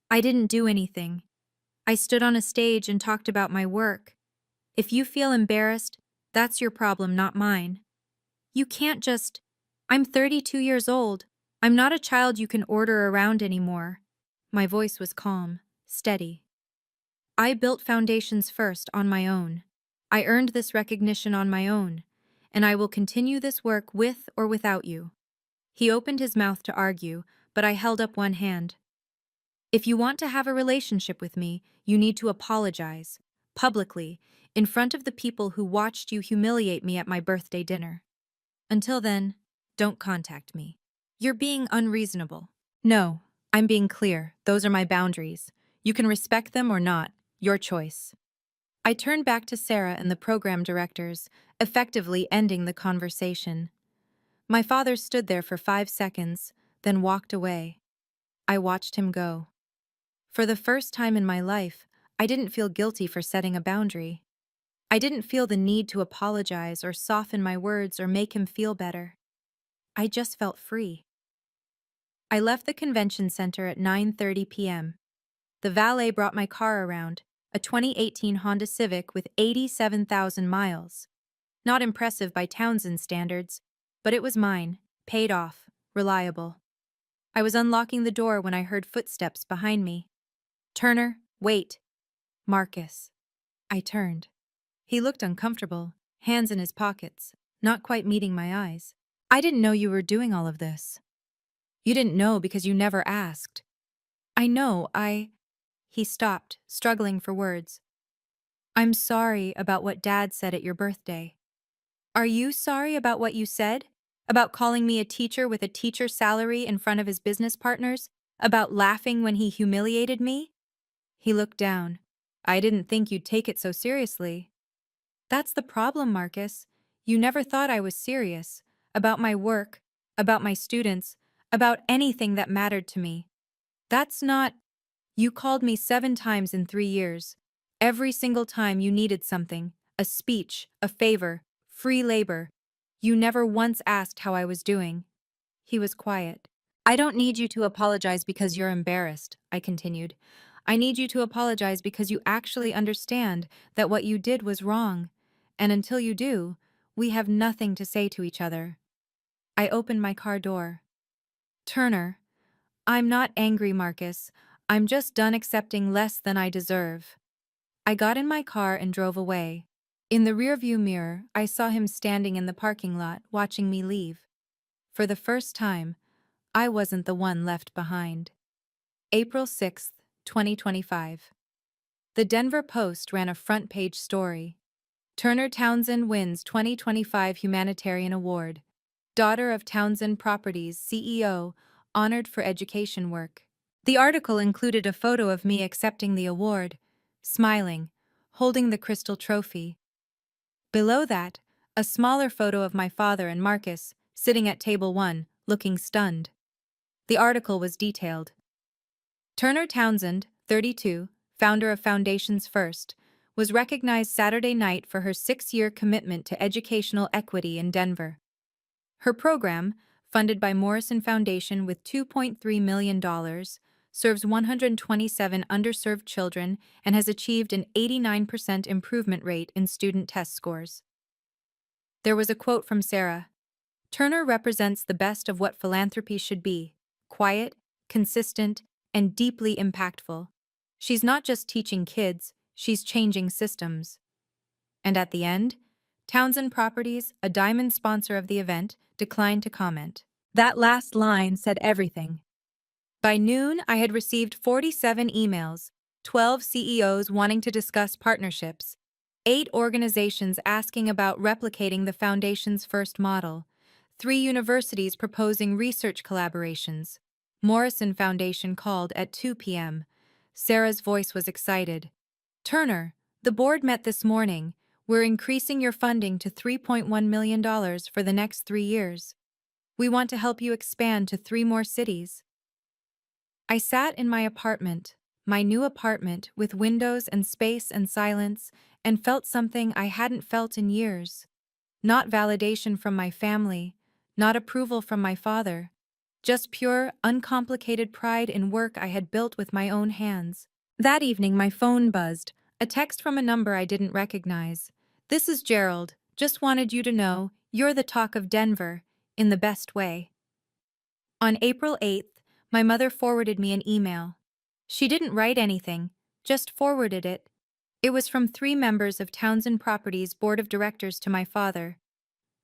I didn't do anything. I stood on a stage and talked about my work. If you feel embarrassed, that's your problem, not mine. You can't just... I'm 32 years old. I'm not a child you can order around anymore. My voice was calm, steady. I built foundations first on my own. I earned this recognition on my own, and I will continue this work with or without you. He opened his mouth to argue, but I held up one hand. If you want to have a relationship with me, you need to apologize, publicly, in front of the people who watched you humiliate me at my birthday dinner. Until then, don't contact me. You're being unreasonable. No, I'm being clear. Those are my boundaries. You can respect them or not. Your choice. I turned back to Sarah and the program directors, effectively ending the conversation. My father stood there for 5 seconds, then walked away. I watched him go. For the first time in my life, I didn't feel guilty for setting a boundary. I didn't feel the need to apologize or soften my words or make him feel better. I just felt free. I left the convention center at 9:30 p.m. The valet brought my car around, a 2018 Honda Civic with 87,000 miles. Not impressive by Townsend standards, but it was mine, paid off, reliable. I was unlocking the door when I heard footsteps behind me. Turner, wait. Marcus. I turned. He looked uncomfortable, hands in his pockets, not quite meeting my eyes. I didn't know you were doing all of this. You didn't know because you never asked. I know, He stopped, struggling for words. I'm sorry about what Dad said at your birthday. Are you sorry about what you said? About calling me a teacher with a teacher's salary in front of his business partners? About laughing when he humiliated me? He looked down. I didn't think you'd take it so seriously. That's the problem, Marcus. You never thought I was serious. About my work, about my students, about anything that mattered to me. That's not... You called me 7 times in 3 years. Every single time you needed something, a speech, a favor, free labor. You never once asked how I was doing. He was quiet. I don't need you to apologize because you're embarrassed, I continued. I need you to apologize because you actually understand that what you did was wrong. And until you do, we have nothing to say to each other. I opened my car door. Turner, I'm not angry, Marcus. I'm just done accepting less than I deserve. I got in my car and drove away. In the rearview mirror, I saw him standing in the parking lot, watching me leave. For the first time, I wasn't the one left behind. April 6, 2025. The Denver Post ran a front-page story. Turner Townsend wins 2025 Humanitarian Award. Daughter of Townsend Properties CEO, honored for education work. The article included a photo of me accepting the award, smiling, holding the crystal trophy. Below that, a smaller photo of my father and Marcus, sitting at table 1, looking stunned. The article was detailed. Turner Townsend, 32, founder of Foundations First, was recognized Saturday night for her 6-year commitment to educational equity in Denver. Her program, funded by Morrison Foundation with $2.3 million, serves 127 underserved children and has achieved an 89% improvement rate in student test scores. There was a quote from Sarah. Turner represents the best of what philanthropy should be: quiet, consistent, and deeply impactful. She's not just teaching kids, she's changing systems. And at the end, Townsend Properties, a diamond sponsor of the event, declined to comment. That last line said everything. By noon, I had received 47 emails, 12 CEOs wanting to discuss partnerships, 8 organizations asking about replicating the Foundation's first model, 3 universities proposing research collaborations. Morrison Foundation called at 2 p.m. Sarah's voice was excited. Turner, the board met this morning. We're increasing your funding to $3.1 million for the next 3 years. We want to help you expand to 3 more cities. I sat in my apartment, my new apartment with windows and space and silence, and felt something I hadn't felt in years. Not validation from my family, not approval from my father, just pure, uncomplicated pride in work I had built with my own hands. That evening, my phone buzzed, a text from a number I didn't recognize. "This is Gerald. Just wanted you to know, you're the talk of Denver, in the best way." On April 8th, my mother forwarded me an email. She didn't write anything, just forwarded it. It was from 3 members of Townsend Properties Board of Directors to my father.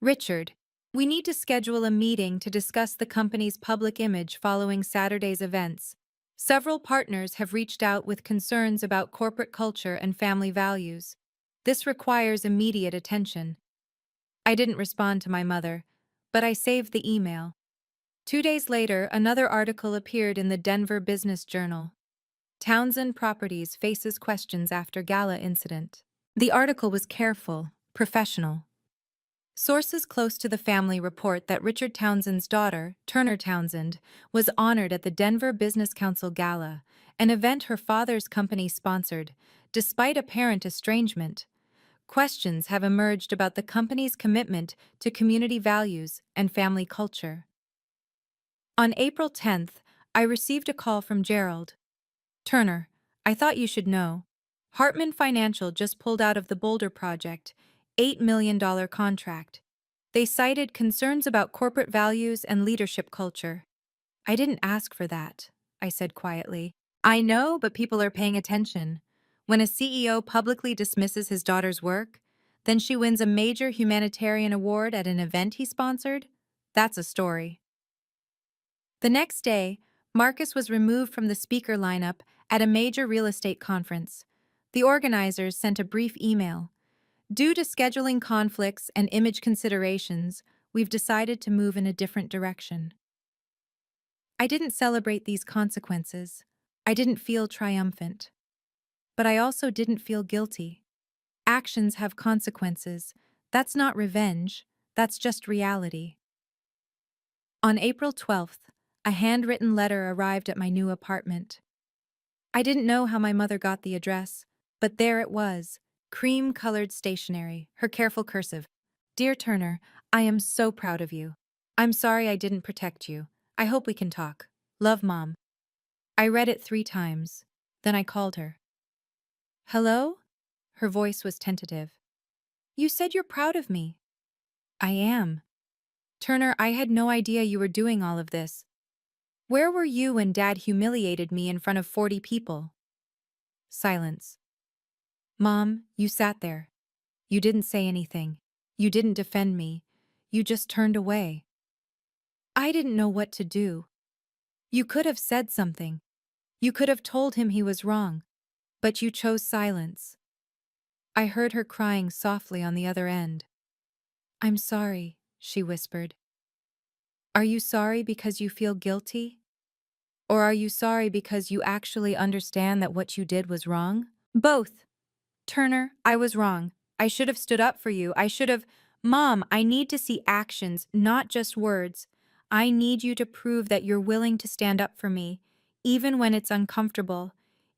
"Richard, we need to schedule a meeting to discuss the company's public image following Saturday's events. Several partners have reached out with concerns about corporate culture and family values. This requires immediate attention." I didn't respond to my mother, but I saved the email. 2 days later, another article appeared in the Denver Business Journal. Townsend Properties faces questions after gala incident. The article was careful, professional. Sources close to the family report that Richard Townsend's daughter, Turner Townsend, was honored at the Denver Business Council Gala, an event her father's company sponsored, despite apparent estrangement. Questions have emerged about the company's commitment to community values and family culture. On April 10th, I received a call from Gerald. "Turner, I thought you should know. Hartman Financial just pulled out of the Boulder project, $8 million contract. They cited concerns about corporate values and leadership culture." "I didn't ask for that," I said quietly. "I know, but people are paying attention. When a CEO publicly dismisses his daughter's work, then she wins a major humanitarian award at an event he sponsored, that's a story." The next day, Marcus was removed from the speaker lineup at a major real estate conference. The organizers sent a brief email. "Due to scheduling conflicts and image considerations, we've decided to move in a different direction." I didn't celebrate these consequences. I didn't feel triumphant. But I also didn't feel guilty. Actions have consequences. That's not revenge. That's just reality. On April 12th, a handwritten letter arrived at my new apartment. I didn't know how my mother got the address, but there it was, cream-colored stationery, her careful cursive. "Dear Turner, I am so proud of you. I'm sorry I didn't protect you. I hope we can talk. Love, Mom." I read it 3 times. Then I called her. "Hello?" Her voice was tentative. "You said you're proud of me." "I am." "Turner, I had no idea you were doing all of this. Where were you when Dad humiliated me in front of 40 people?" Silence. "Mom, you sat there. You didn't say anything. You didn't defend me. You just turned away. I didn't know what to do. You could have said something. You could have told him he was wrong. But you chose silence." I heard her crying softly on the other end. "I'm sorry," she whispered. "Are you sorry because you feel guilty? Or are you sorry because you actually understand that what you did was wrong?" "Both. Turner, I was wrong. I should have stood up for you. I should have— Mom, I need to see actions, not just words. I need you to prove that you're willing to stand up for me, even when it's uncomfortable,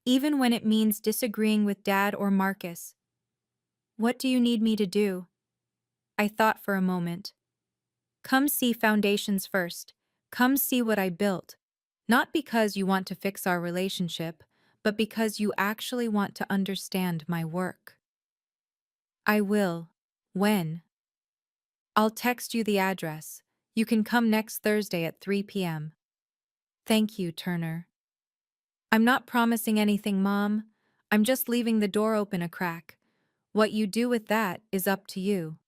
even when it means disagreeing with Dad or Marcus." "What do you need me to do?" I thought for a moment. "Come see Foundations first. Come see what I built. Not because you want to fix our relationship, but because you actually want to understand my work." "I will." "When?" "I'll text you the address. You can come next Thursday at 3 p.m. "Thank you, Turner." "I'm not promising anything, Mom. I'm just leaving the door open a crack. What you do with that is up to you."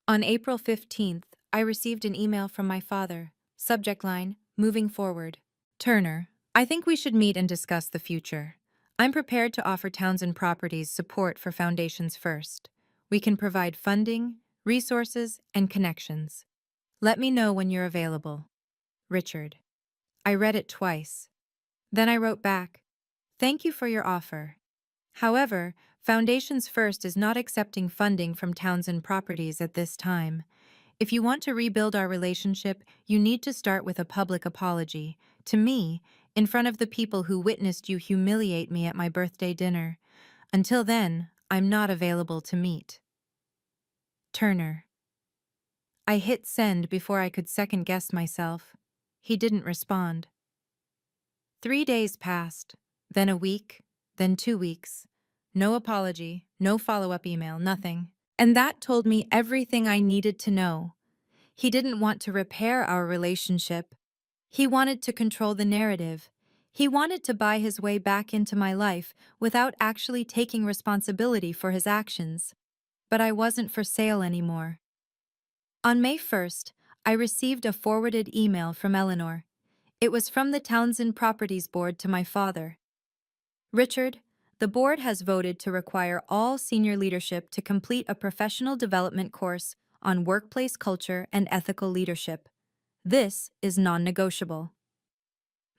On April 15th, I received an email from my father. Subject line, "Moving forward." "Turner, I think we should meet and discuss the future. I'm prepared to offer Townsend Properties support for Foundations First. We can provide funding, resources, and connections. Let me know when you're available. Richard." I read it twice. Then I wrote back, "Thank you for your offer. However, Foundations First is not accepting funding from Townsend Properties at this time. If you want to rebuild our relationship, you need to start with a public apology. To me, in front of the people who witnessed you humiliate me at my birthday dinner. Until then, I'm not available to meet. Turner. I hit send before I could second guess myself. He didn't respond. 3 days passed, then a week, then 2 weeks. No apology, no follow-up email, nothing. And that told me everything I needed to know. He didn't want to repair our relationship. He wanted to control the narrative. He wanted to buy his way back into my life without actually taking responsibility for his actions. But I wasn't for sale anymore. On May 1st, I received a forwarded email from Eleanor. It was from the Townsend Properties Board to my father. Richard, the board has voted to require all senior leadership to complete a professional development course on workplace culture and ethical leadership. This is non-negotiable.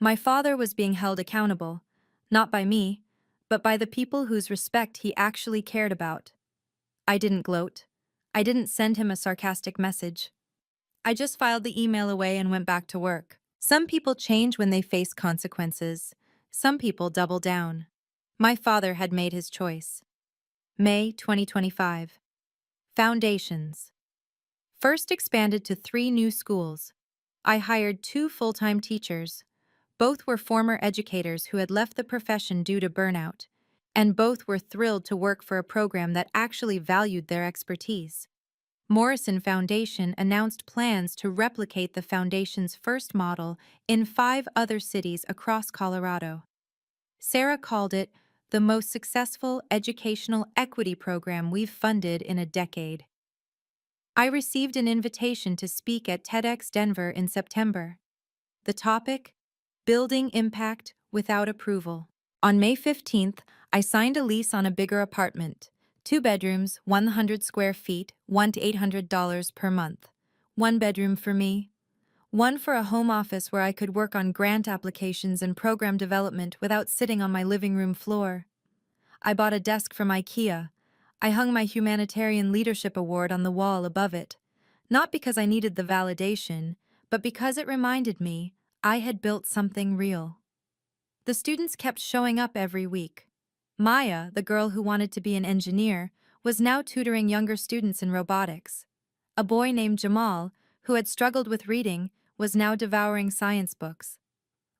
My father was being held accountable, not by me, but by the people whose respect he actually cared about. I didn't gloat. I didn't send him a sarcastic message. I just filed the email away and went back to work. Some people change when they face consequences. Some people double down. My father had made his choice. May 2025. Foundations. First expanded to 3 new schools. I hired 2 full-time teachers. Both were former educators who had left the profession due to burnout, and both were thrilled to work for a program that actually valued their expertise. Morrison Foundation announced plans to replicate the foundation's first model in 5 other cities across Colorado. Sarah called it the most successful educational equity program we've funded in a decade. I received an invitation to speak at TEDx Denver in September. The topic: Building Impact Without Approval. On May 15th, I signed a lease on a bigger apartment. 2 bedrooms, 100 square feet, $1 to $800 per month. 1 bedroom for me. 1 for a home office where I could work on grant applications and program development without sitting on my living room floor. I bought a desk from IKEA. I hung my Humanitarian Leadership Award on the wall above it. Not because I needed the validation, but because it reminded me I had built something real. The students kept showing up every week. Maya, the girl who wanted to be an engineer, was now tutoring younger students in robotics. A boy named Jamal, who had struggled with reading, was now devouring science books.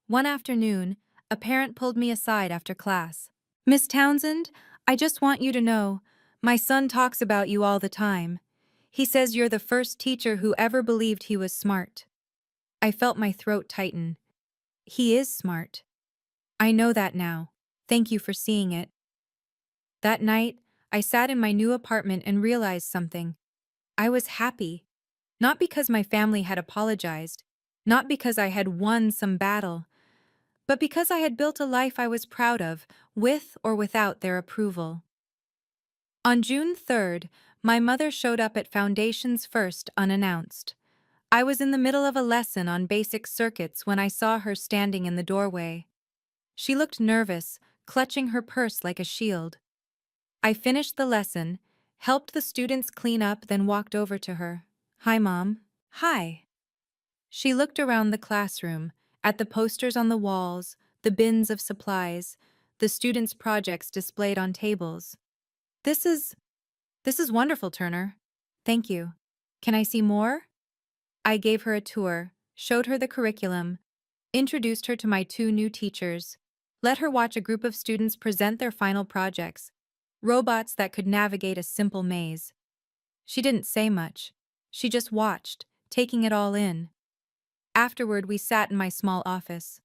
One afternoon, a parent pulled me aside after class. "Miss Townsend, I just want you to know, my son talks about you all the time. He says you're the first teacher who ever believed he was smart." I felt my throat tighten. He is smart. I know that now. Thank you for seeing it. That night, I sat in my new apartment and realized something. I was happy. Not because my family had apologized, not because I had won some battle, but because I had built a life I was proud of, with or without their approval. On June 3rd, my mother showed up at Foundations First unannounced. I was in the middle of a lesson on basic circuits when I saw her standing in the doorway. She looked nervous, clutching her purse like a shield. I finished the lesson, helped the students clean up, then walked over to her. "Hi, Mom." "Hi." She looked around the classroom, at the posters on the walls, the bins of supplies, the students' projects displayed on tables. This is wonderful, Turner. Thank you. Can I see more?" I gave her a tour, showed her the curriculum, introduced her to my 2 new teachers, let her watch a group of students present their final projects, robots that could navigate a simple maze. She didn't say much. She just watched, taking it all in. Afterward, we sat in my small office.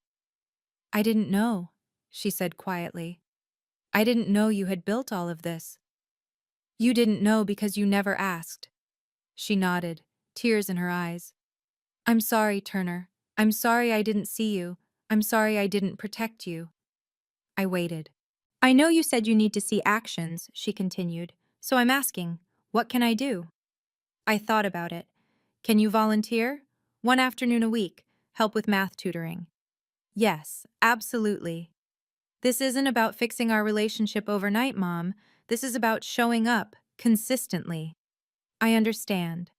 "I didn't know," she said quietly. "I didn't know you had built all of this." "You didn't know because you never asked." She nodded, tears in her eyes. "I'm sorry, Turner. I'm sorry I didn't see you. I'm sorry I didn't protect you." I waited. "I know you said you need to see actions," she continued, "so I'm asking, what can I do?" I thought about it. "Can you volunteer? 1 afternoon a week, help with math tutoring." "Yes, absolutely." "This isn't about fixing our relationship overnight, Mom. This is about showing up, consistently." "I understand."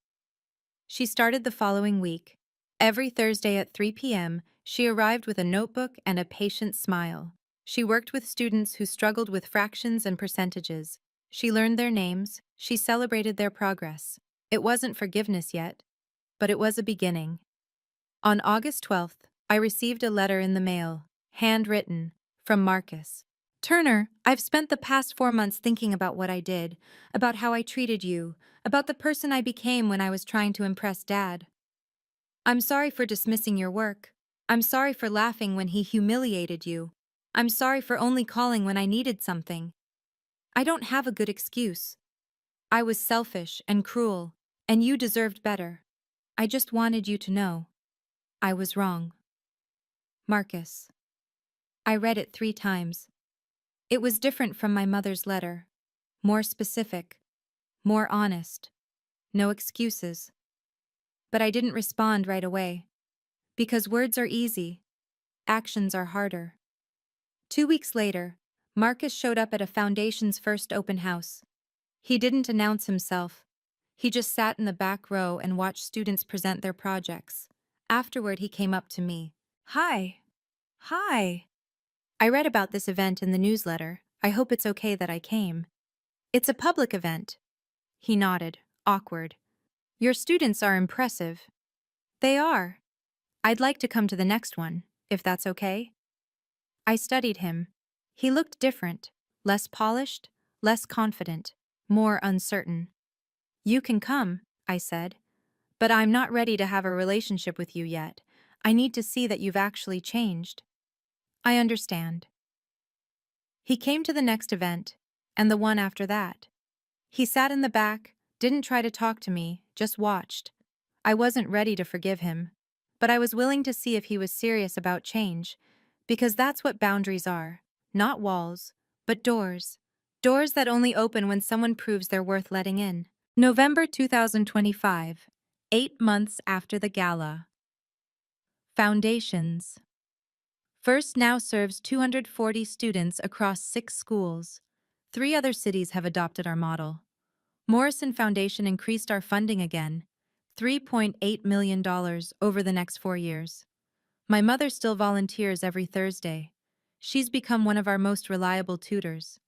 She started the following week. Every Thursday at 3 p.m., she arrived with a notebook and a patient smile. She worked with students who struggled with fractions and percentages. She learned their names, she celebrated their progress. It wasn't forgiveness yet, but it was a beginning. On August 12th, I received a letter in the mail, handwritten, from Marcus. Turner, I've spent the past 4 months thinking about what I did, about how I treated you, about the person I became when I was trying to impress Dad. I'm sorry for dismissing your work. I'm sorry for laughing when he humiliated you. I'm sorry for only calling when I needed something. I don't have a good excuse. I was selfish and cruel, and you deserved better. I just wanted you to know. I was wrong. Marcus. I read it 3 times. It was different from my mother's letter. More specific. More honest. No excuses. But I didn't respond right away. Because words are easy. Actions are harder. 2 weeks later, Marcus showed up at a foundation's first open house. He didn't announce himself. He just sat in the back row and watched students present their projects. Afterward, he came up to me. Hi. Hi. I read about this event in the newsletter. I hope it's okay that I came. It's a public event. He nodded, awkward. Your students are impressive. They are. I'd like to come to the next one, if that's okay. I studied him. He looked different, less polished, less confident, more uncertain. You can come, I said. But I'm not ready to have a relationship with you yet. I need to see that you've actually changed. I understand. He came to the next event, and the one after that. He sat in the back, didn't try to talk to me, just watched. I wasn't ready to forgive him, but I was willing to see if he was serious about change, because that's what boundaries are, not walls, but doors. Doors that only open when someone proves they're worth letting in. November 2025, 8 months after the gala. Foundations. First now serves 240 students across 6 schools. 3 other cities have adopted our model. Morrison Foundation increased our funding again, $3.8 million over the next 4 years. My mother still volunteers every Thursday. She's become one of our most reliable tutors.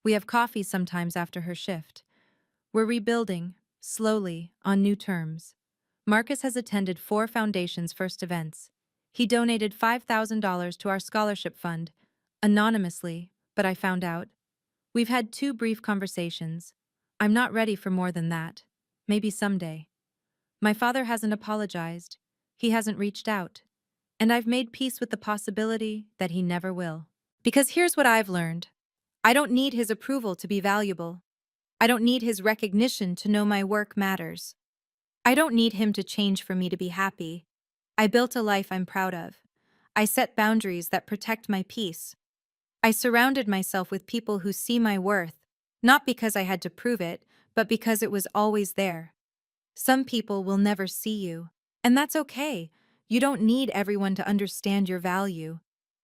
We have coffee sometimes after her shift. We're rebuilding, slowly, on new terms. Marcus has attended 4 Foundation's first events. He donated $5,000 to our scholarship fund, anonymously, but I found out. We've had 2 brief conversations. I'm not ready for more than that. Maybe someday. My father hasn't apologized. He hasn't reached out. And I've made peace with the possibility that he never will. Because here's what I've learned. I don't need his approval to be valuable. I don't need his recognition to know my work matters. I don't need him to change for me to be happy. I built a life I'm proud of. I set boundaries that protect my peace. I surrounded myself with people who see my worth, not because I had to prove it, but because it was always there. Some people will never see you, and that's okay. You don't need everyone to understand your value.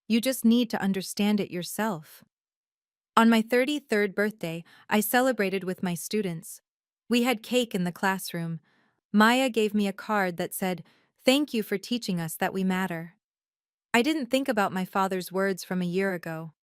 You just need to understand it yourself. On my 33rd birthday, I celebrated with my students. We had cake in the classroom. Maya gave me a card that said, "Thank you for teaching us that we matter." I didn't think about my father's words from a year ago.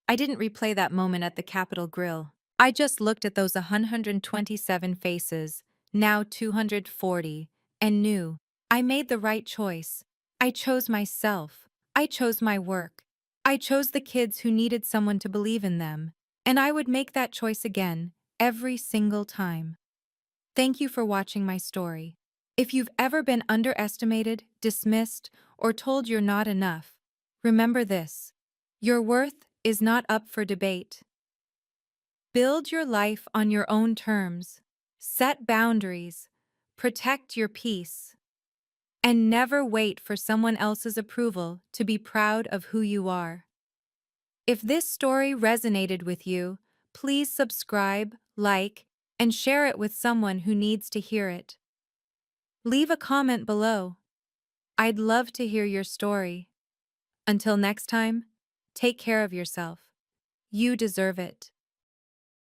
I didn't replay that moment at the Capitol Grill. I just looked at those 127 faces, now 240, and knew I made the right choice. I chose myself. I chose my work. I chose the kids who needed someone to believe in them. And I would make that choice again, every single time. Thank you for watching my story. If you've ever been underestimated, dismissed, or told you're not enough, remember this. Your worth is not up for debate. Build your life on your own terms. Set boundaries. Protect your peace. And never wait for someone else's approval to be proud of who you are. If this story resonated with you, please subscribe, like, and share it with someone who needs to hear it. Leave a comment below. I'd love to hear your story. Until next time, take care of yourself. You deserve it.